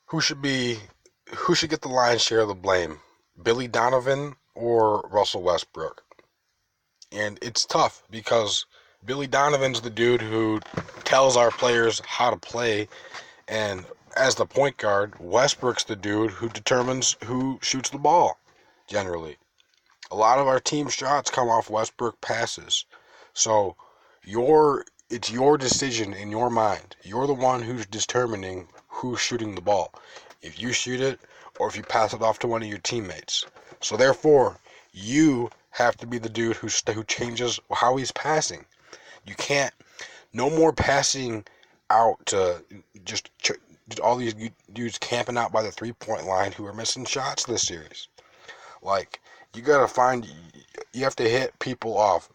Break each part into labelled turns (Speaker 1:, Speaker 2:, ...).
Speaker 1: Who should be who should get the lion's share of the blame? Billy Donovan or Russell Westbrook? And it's tough because Billy Donovan's the dude who tells our players how to play, and as the point guard, Westbrook's the dude who determines who shoots the ball, generally. A lot of our team shots come off Westbrook passes. So it's your decision in your mind. You're the one who's determining who's shooting the ball. If you shoot it or if you pass it off to one of your teammates. So therefore, you have to be the dude who changes how he's passing. You can't no more passing out to just all these dudes camping out by the 3-point line who are missing shots this series. Like, you gotta find, you have to hit people off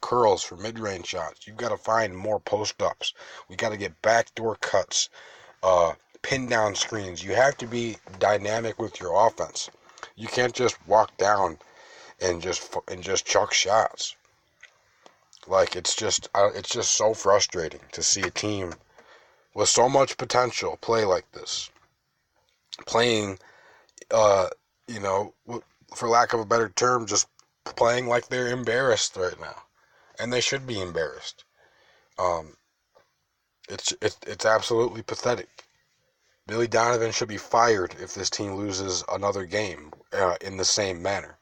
Speaker 1: curls for mid-range shots. You gotta find more post-ups. We gotta get backdoor cuts, pin down screens. You have to be dynamic with your offense. You can't just walk down and just chuck shots. Like, it's just so frustrating to see a team with so much potential play like this. Playing, you know, for lack of a better term, just playing like they're embarrassed right now, and they should be embarrassed. Um, it's absolutely pathetic. Billy Donovan should be fired if this team loses another game in the same manner.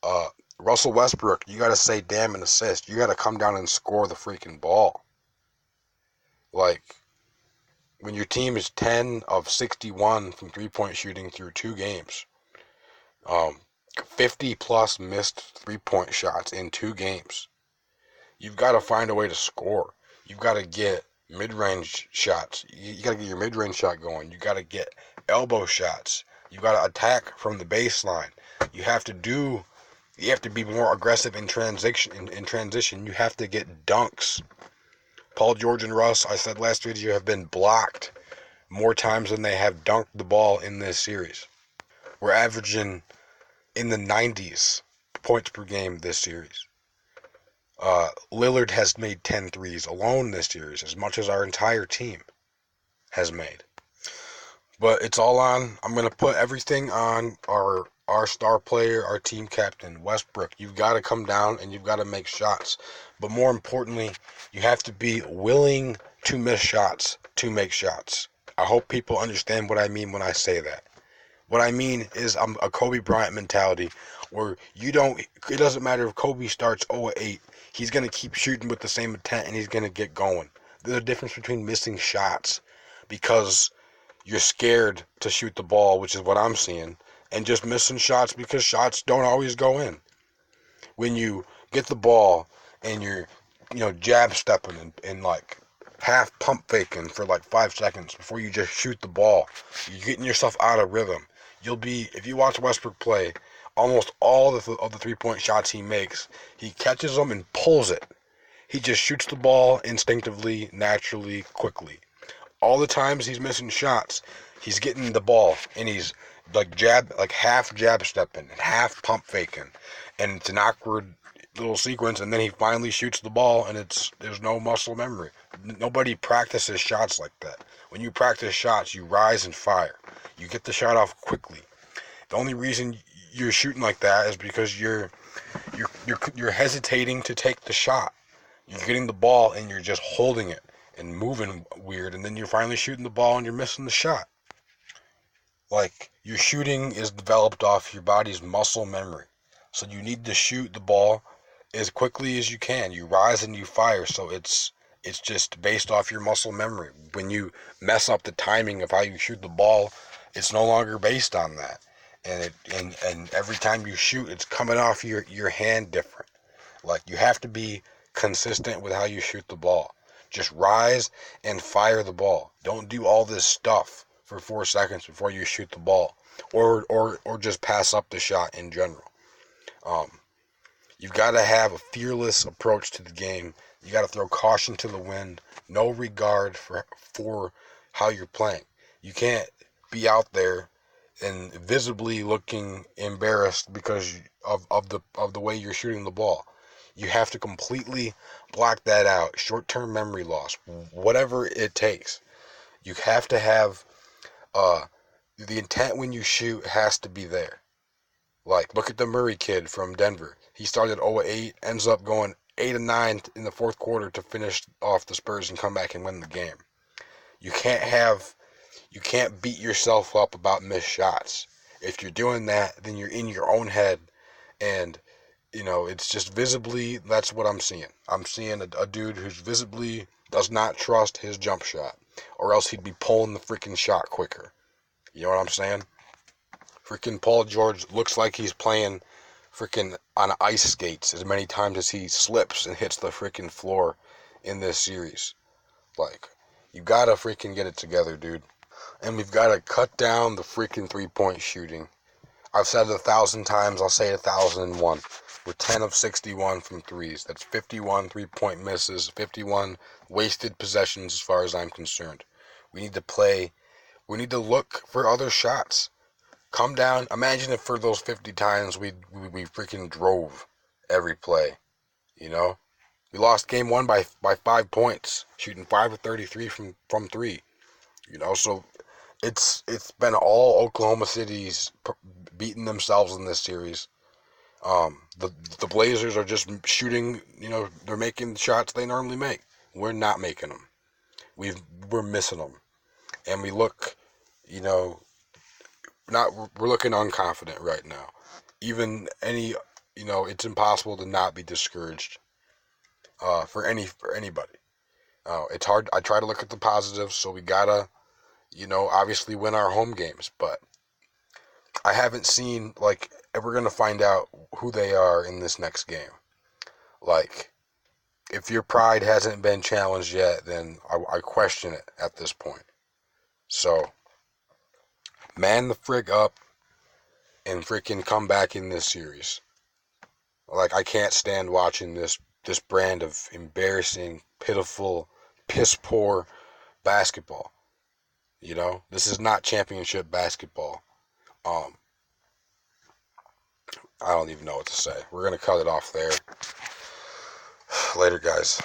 Speaker 1: Uh, Russell Westbrook, you got to say damn an assist. You got to come down and score the freaking ball. Like, when your team is 10 of 61 from three-point shooting through 2 games, 50 plus missed three-point shots in 2 games, you've got to find a way to score. You've got to get mid-range shots. You got to get your mid-range shot going. You got to get elbow shots. You got to attack from the baseline. You have to be more aggressive in transition. In transition, you have to get dunks. Paul George and Russ, I said last video, have been blocked more times than they have dunked the ball in this series. We're averaging in the 90s points per game this series. Lillard has made 10 threes alone this series, as much as our entire team has made. But it's all on. I'm going to put everything on our star player, our team captain, Westbrook. You've got to come down and you've got to make shots. But more importantly, you have to be willing to miss shots to make shots. I hope people understand what I mean when I say that. What I mean is a Kobe Bryant mentality where it doesn't matter if Kobe starts 0-8, he's going to keep shooting with the same intent and he's going to get going. There's a difference between missing shots because you're scared to shoot the ball, which is what I'm seeing, and just missing shots because shots don't always go in. When you get the ball and you're, jab stepping and like half pump faking for like 5 seconds before you just shoot the ball, you're getting yourself out of rhythm. If you watch Westbrook play, almost all of the 3-point shots he makes, he catches them and pulls it. He just shoots the ball instinctively, naturally, quickly. All the times he's missing shots, he's getting the ball and he's half jab stepping and half pump faking, and it's an awkward little sequence, and then he finally shoots the ball and there's no muscle memory. Nobody practices shots like that. When you practice shots, you rise and fire. You get the shot off quickly. The only reason you're shooting like that is because you're hesitating to take the shot. You're getting the ball and you're just holding it and moving weird, and then you're finally shooting the ball and you're missing the shot. Like, your shooting is developed off your body's muscle memory. So you need to shoot the ball as quickly as you can. You rise and you fire, so it's just based off your muscle memory. When you mess up the timing of how you shoot the ball, it's no longer based on that. And every time you shoot, it's coming off your hand different. Like, you have to be consistent with how you shoot the ball. Just rise and fire the ball. Don't do all this stuff for 4 seconds before you shoot the ball, or just pass up the shot in general. You've got to have a fearless approach to the game. You got to throw caution to the wind. No regard for how you're playing. You can't be out there and visibly looking embarrassed because of the way you're shooting the ball. You have to completely block that out. Short-term memory loss, whatever it takes. You have to have The intent when you shoot has to be there. Like, look at the Murray kid from Denver. He started 0-8, ends up going 8-9 in the fourth quarter to finish off the Spurs and come back and win the game. You can't beat yourself up about missed shots. If you're doing that, then you're in your own head, and it's just visibly, that's what I'm seeing. I'm seeing a dude who's visibly does not trust his jump shot, or else he'd be pulling the freaking shot quicker. You know what I'm saying? Freaking Paul George looks like he's playing freaking on ice skates as many times as he slips and hits the freaking floor in this series. Like, you gotta freaking get it together, dude. And we've gotta cut down the freaking three-point shooting. I've said it 1,000 times, I'll say it 1,001. We're 10 of 61 from threes. That's 51 three-point misses, 51 wasted possessions as far as I'm concerned. We need to look for other shots. Come down. Imagine if for those 50 times we freaking drove every play. We lost game 1 by 5 points, shooting 5 of 33 from 3. So it's been all Oklahoma City's beating themselves in this series. The Blazers are just shooting. They're making shots they normally make. We're not making them. We're missing them, and we look, we're looking unconfident right now. Even it's impossible to not be discouraged. For anybody. It's hard. I try to look at the positives, so we gotta, obviously win our home games. But I haven't seen, we're gonna find out who they are in this next game. Like, if your pride hasn't been challenged yet, then I question it at this point. So, man the frig up and freaking come back in this series. Like, I can't stand watching this brand of embarrassing, pitiful, piss-poor basketball. This is not championship basketball. I don't even know what to say. We're going to cut it off there. Later, guys.